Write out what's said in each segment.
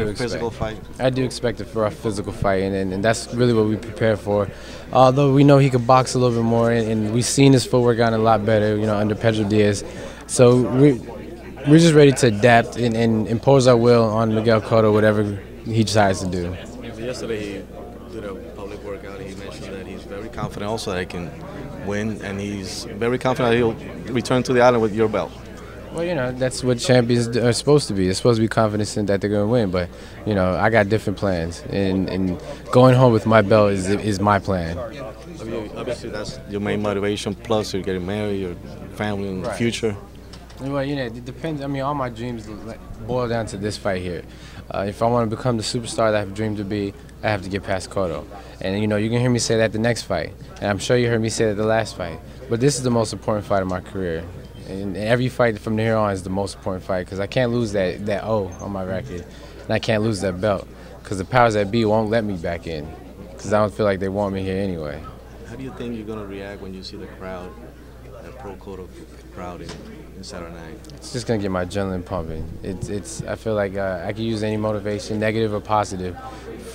do expect. Physical fight? I do expect a rough physical fight, and that's really what we prepare for. Although we know he could box a little bit more, and we've seen his footwork gotten a lot better, under Pedro Diaz. So we're just ready to adapt and impose our will on Miguel Cotto, whatever he decides to do. Yesterday he did a public workout. He mentioned that he's very confident also that he can win, and he's very confident that he'll return to the island with your belt. Well, that's what champions are supposed to be. They're supposed to be confident in that they're going to win. But, I got different plans. And going home with my belt is my plan. Obviously, that's your main motivation. Plus, you're getting married, your family in the future. Well, it depends. All my dreams boil down to this fight here. If I want to become the superstar that I've dreamed to be, I have to get past Cotto. And, you can hear me say that the next fight. And I'm sure you heard me say that the last fight. But this is the most important fight of my career. And every fight from here on is the most important fight because I can't lose that O on my record. And I can't lose that belt because the powers that be won't let me back in because I don't feel like they want me here anyway. How do you think you're going to react when you see the crowd, that pro-Cotto crowd in Saturday night? It's just going to get my adrenaline pumping. I feel like I can use any motivation, negative or positive,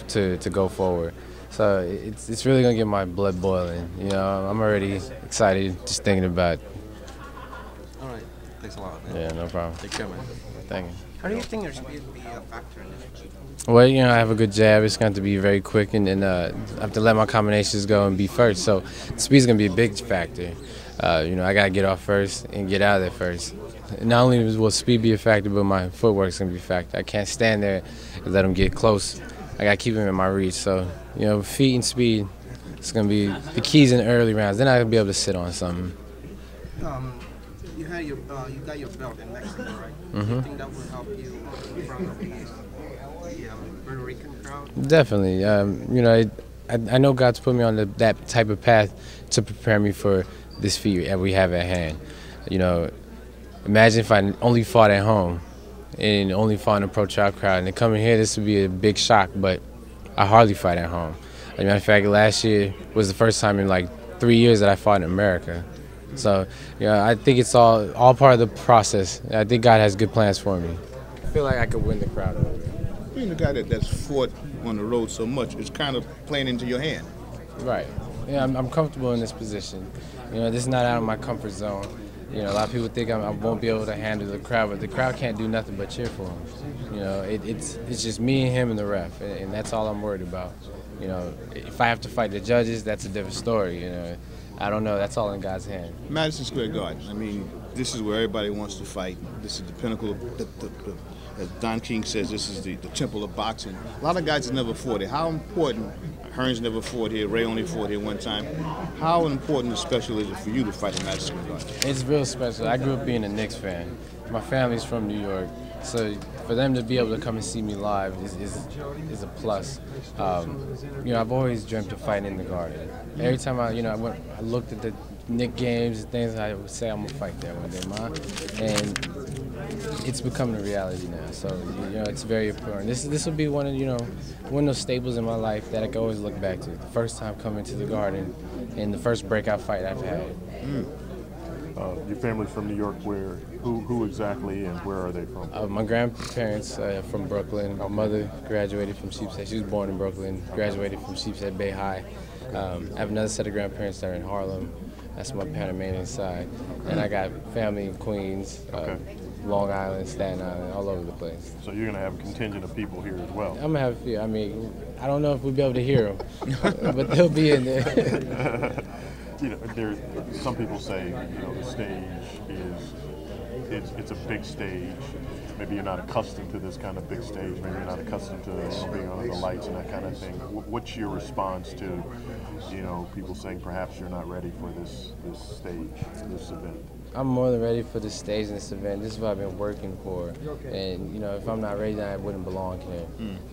to go forward. So it's really going to get my blood boiling. I'm already excited just thinking about it. All right. Thanks a lot, man. Yeah, no problem. Take care, man. Thank you. How do you think there's going to be a factor in this fight? Well, I have a good jab. It's going to be very quick, and I have to let my combinations go and be first. So speed's going to be a big factor. I got to get off first and get out of there first. Not only will speed be a factor, but my footwork's going to be a factor. I can't stand there and let them get close. I got to keep them in my reach. So, feet and speed, it's going to be the keys in the early rounds. Then I'll be able to sit on something. You got your belt in Mexico, right? Mm-hmm. Do you think that will help you in front of the Puerto Rican crowd? Definitely. I know God's put me on that type of path to prepare me for this feat that we have at hand. Imagine if I only fought at home and only fought in a pro-Trout crowd. And to come in here, this would be a big shock, but I hardly fight at home. As a matter of fact, last year was the first time in like 3 years that I fought in America. So, I think it's all part of the process. I think God has good plans for me. I feel like I could win the crowd over here. Being a guy that's fought on the road so much, it's kind of playing into your hand. Right. Yeah, I'm comfortable in this position. This is not out of my comfort zone. A lot of people think I won't be able to handle the crowd, but the crowd can't do nothing but cheer for him. It's just me and him and the ref, and that's all I'm worried about. If I have to fight the judges, that's a different story. I don't know. That's all in God's hand. Madison Square Garden. This is where everybody wants to fight. This is the pinnacle of as Don King says, this is the temple of boxing. A lot of guys have never fought here. How important? Hearns never fought here. Ray only fought here one time. How important and special is it for you to fight in Madison Square Garden? It's real special. I grew up being a Knicks fan. My family's from New York, so for them to be able to come and see me live is a plus. I've always dreamt of fighting in the Garden. Every time I looked at the Knicks games and things, I would say I'm gonna fight there one day, Ma. And it's becoming a reality now. So it's very important. This will be one of those staples in my life that I can always look back to. The first time coming to the Garden, and the first breakout fight I've had. Your family's from New York. Who exactly, and where are they from? My grandparents from Brooklyn. My mother graduated from Sheepshead. She was born in Brooklyn, graduated from Sheepshead Bay High. I have another set of grandparents that are in Harlem. That's my Panamanian side. And I got family in Queens, Long Island, Staten Island, all over the place. So you're going to have a contingent of people here as well? I'm going to have, I don't know if we'll be able to hear them, but they'll be in there. Some people say, the stage it's a big stage. Maybe you're not accustomed to this kind of big stage. Maybe you're not accustomed to being under the lights and that kind of thing. What's your response to, people saying perhaps you're not ready for this stage, this event? I'm more than ready for this stage and this event. This is what I've been working for. And, if I'm not ready, then I wouldn't belong here.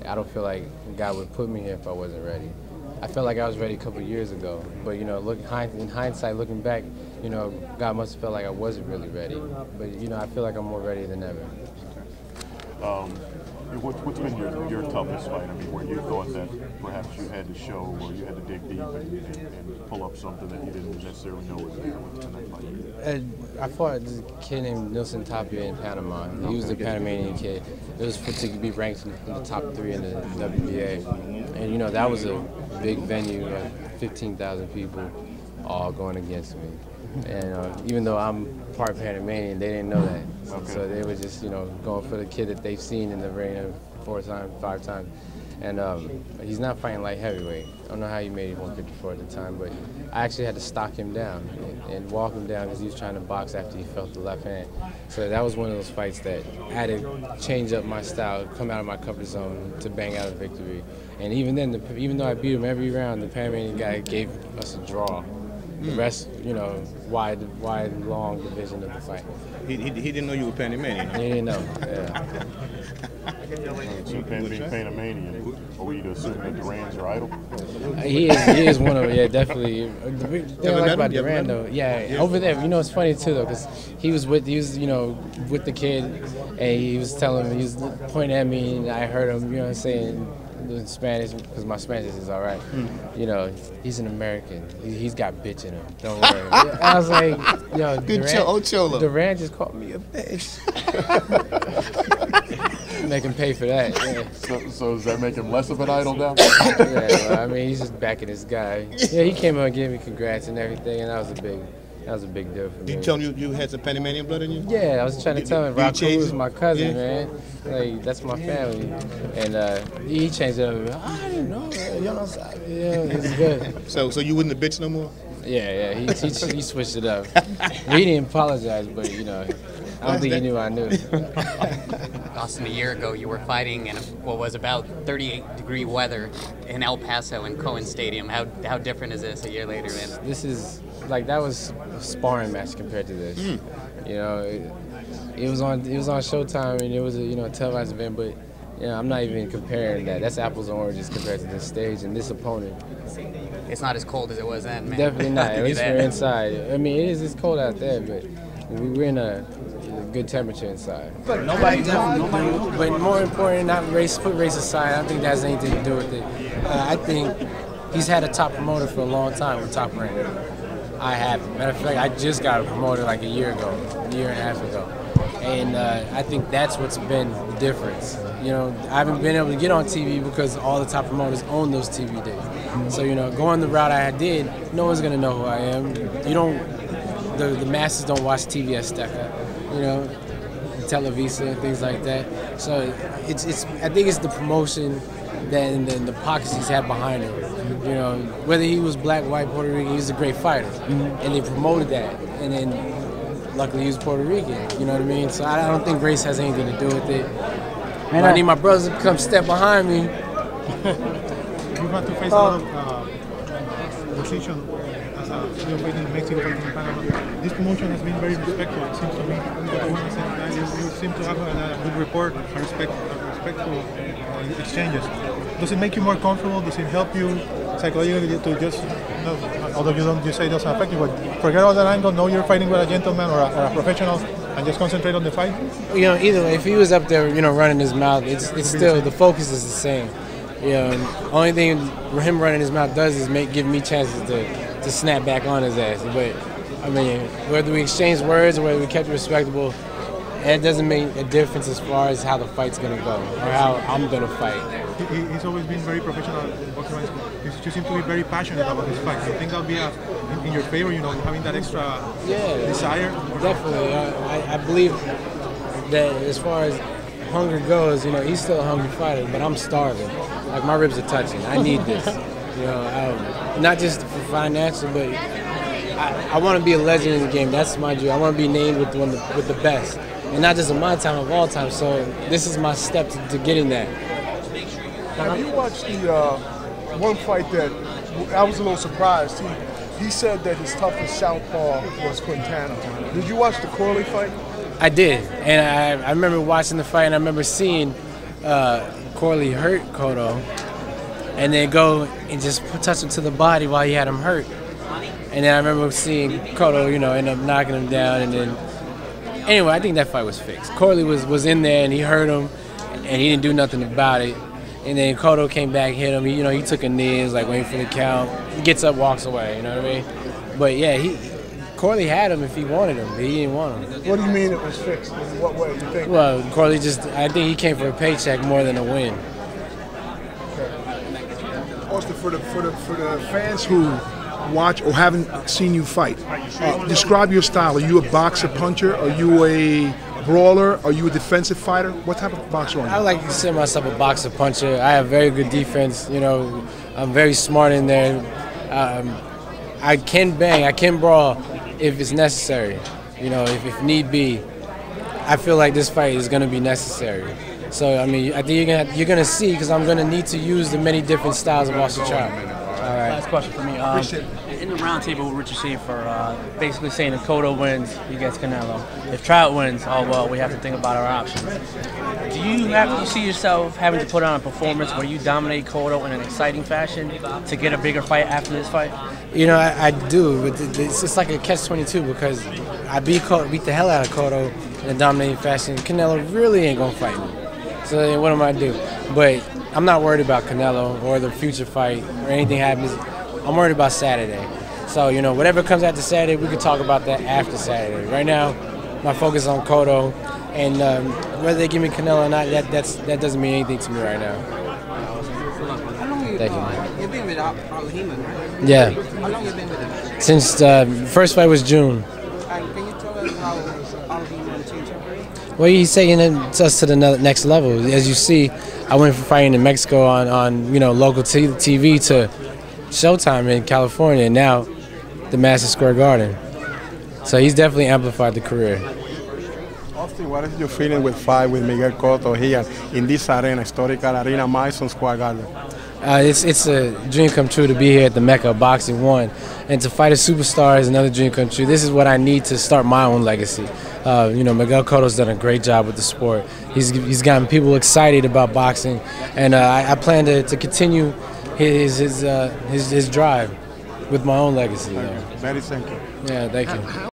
I don't feel like God would put me here if I wasn't ready. I felt like I was ready a couple of years ago, but in hindsight, looking back, God must have felt like I wasn't really ready. But I feel like I'm more ready than ever. What's been your toughest fight? I mean, where you thought that perhaps you had to show or you had to dig deep and pull up something that you didn't necessarily know was there in that fight? I fought this kid named Nilson Tapia in Panama. He was a Panamanian kid. It was to be ranked in the top 3 in the WBA. And, you know, that was a big venue, like 15,000 people all going against me. And even though I'm part Panamanian, they didn't know that. Okay. So they were just, you know, going for the kid that they've seen in the ring 4 times, 5 times. And he's not fighting light heavyweight. I don't know how he made it 154 at the time, but I actually had to stock him down and walk him down because he was trying to box after he felt the left hand. So that was one of those fights that I had to change up my style, come out of my comfort zone to bang out a victory. And even then, even though I beat him every round, the Panamanian guy gave us a draw. The rest, you know, wide, long division of the fight. He didn't know you were Panamanian. He didn't know. Yeah. So being Panamanian, are we to assume that Duran's your idol? He is one of them. Yeah, definitely. The thing I like about Duran though, yeah, over there, you know, it's funny too though, because he was you know, with the kid, and he was telling me, he was pointing at me, and I heard him, you know what I'm saying, in Spanish, because my Spanish is all right. You know, he's an American. He's got bitch in him. Don't worry. I was like, yo, Duran just called me a bitch. Make him pay for that. Yeah. So does that make him less of an idol now? Yeah, well, I mean, he's just backing this guy. Yeah, he came out and gave me congrats and everything, and that was a big deal for me. You tell him you had some Panamanian blood in you? Yeah, I was trying to tell him Raku was my cousin, man. Like, that's my family. And he changed it up. I didn't know, man. You know, yeah, it's good. So you wouldn't have bitch no more? Yeah, he switched it up. He didn't apologize, but, you know, I don't think he knew I knew. Austin, a year ago, you were fighting in what was about 38-degree weather in El Paso in Cohen Stadium. How different is this a year later, man? This is, like, that was a sparring match compared to this. You know, it was on Showtime, and it was a televised event, but I'm not even comparing that. That's apples and oranges compared to this stage and this opponent. It's not as cold as it was then, man. Definitely not. At least we're inside. I mean, it's cold out there, but we're in a good temperature inside. But more important, not put race aside. I don't think that has anything to do with it. I think he's had a top promoter for a long time with Top Rank. I haven't. Matter of fact, I just got a promoter like a year and a half ago. And I think that's what's been the difference. You know, I haven't been able to get on TV because all the top promoters own those TV days. So, you know, going the route I did, no one's going to know who I am. The masses don't watch TV Azteca, you know, Televisa and things like that. So I think it's the promotion and the pockets he's had behind him. You know, whether he was black, white, Puerto Rican, he was a great fighter. And they promoted that. And then luckily he was Puerto Rican, you know what I mean? So I don't think race has anything to do with it. And I need my brothers to come step behind me. You've had to face a lot of opposition as you're fighting in Mexico, fighting in Panama. This promotion has been very respectful, it seems to me. You seem to have a good rapport, respectful exchanges. Does it make you more comfortable? Does it help you psychologically to just, although you say it doesn't affect you, but forget all that angle, know you're fighting with a gentleman or a professional, and just concentrate on the fight? You know, either way, if he was up there, you know, running his mouth, it's still, the focus is the same. You know, only thing him running his mouth does is give me chances to snap back on his ass. But, I mean, whether we exchange words or whether we kept it respectable, it doesn't make a difference as far as how the fight's going to go or how I'm going to fight. He's always been very professional in boxing. You seem to be very passionate about this fight. Do you think that'll be in your favor, you know, having that extra desire? Definitely. I believe that as far as hunger goes, you know, he's still a hungry fighter, but I'm starving. Like, my ribs are touching. I need this. You know, not just for financial, but I want to be a legend in the game. That's my dream. I want to be named with the best. And not just in my time, of all time. So this is my step to getting that. Have you watched the one fight that I was a little surprised? He said that his toughest southpaw was Quintana. Did you watch the Corley fight? I did, and I remember watching the fight, and I remember seeing Corley hurt Cotto, and then go and just touch him to the body while he had him hurt. And then I remember seeing Cotto, you know, end up knocking him down, and then anyway, I think that fight was fixed. Corley was in there, and he hurt him, and he didn't do nothing about it. And then Cotto came back, hit him. He took a knee. It was like waiting for the count. He gets up, walks away. You know what I mean? But yeah, Corley had him if he wanted him, but he didn't want him. What do you mean it was fixed? In what way? You think? Well, Corley I think he came for a paycheck more than a win. Austin, for the fans who watch or haven't seen you fight, describe your style. Are you a boxer, puncher? Are you a brawler? Are you a defensive fighter? What type of boxer are you? I like to consider myself a boxer, puncher. I have very good defense. I'm very smart in there. I can bang, I can brawl if it's necessary. If need be. I feel like this fight is going to be necessary. So I think you're gonna see, because I'm gonna need to use the many different styles of martial Trout. All right. Last question for me. In the roundtable with Richard Schaefer, basically saying if Cotto wins, he gets Canelo. If Trout wins, we have to think about our options. Do you see yourself having to put on a performance where you dominate Cotto in an exciting fashion to get a bigger fight after this fight? I do, but it's like a catch-22, because I beat the hell out of Cotto in a dominating fashion. Canelo really ain't gonna fight me. So then what am I do? But I'm not worried about Canelo or the future fight or anything happens. I'm worried about Saturday. So, whatever comes after Saturday, we can talk about that after Saturday. Right now, my focus is on Cotto, and whether they give me Canelo or not, that doesn't mean anything to me right now. How long you've been with Al-Himan, right? Yeah. How long you been with him? Since the first fight was June. And can you tell us how Al-Himan changed your career? Well, he's taking us to the next level. As you see, I went from fighting in Mexico on local TV to Showtime in California, and now the Madison Square Garden. So he's definitely amplified the career. Austin, what is your feeling with fight with Miguel Cotto here in this arena, historical arena, Madison Square Garden? It's a dream come true to be here at the Mecca of Boxing 1, and to fight a superstar is another dream come true. This is what I need to start my own legacy. Miguel Cotto's done a great job with the sport. He's gotten people excited about boxing, and I plan to continue his drive with my own legacy. Very thank you. Yeah, thank you. How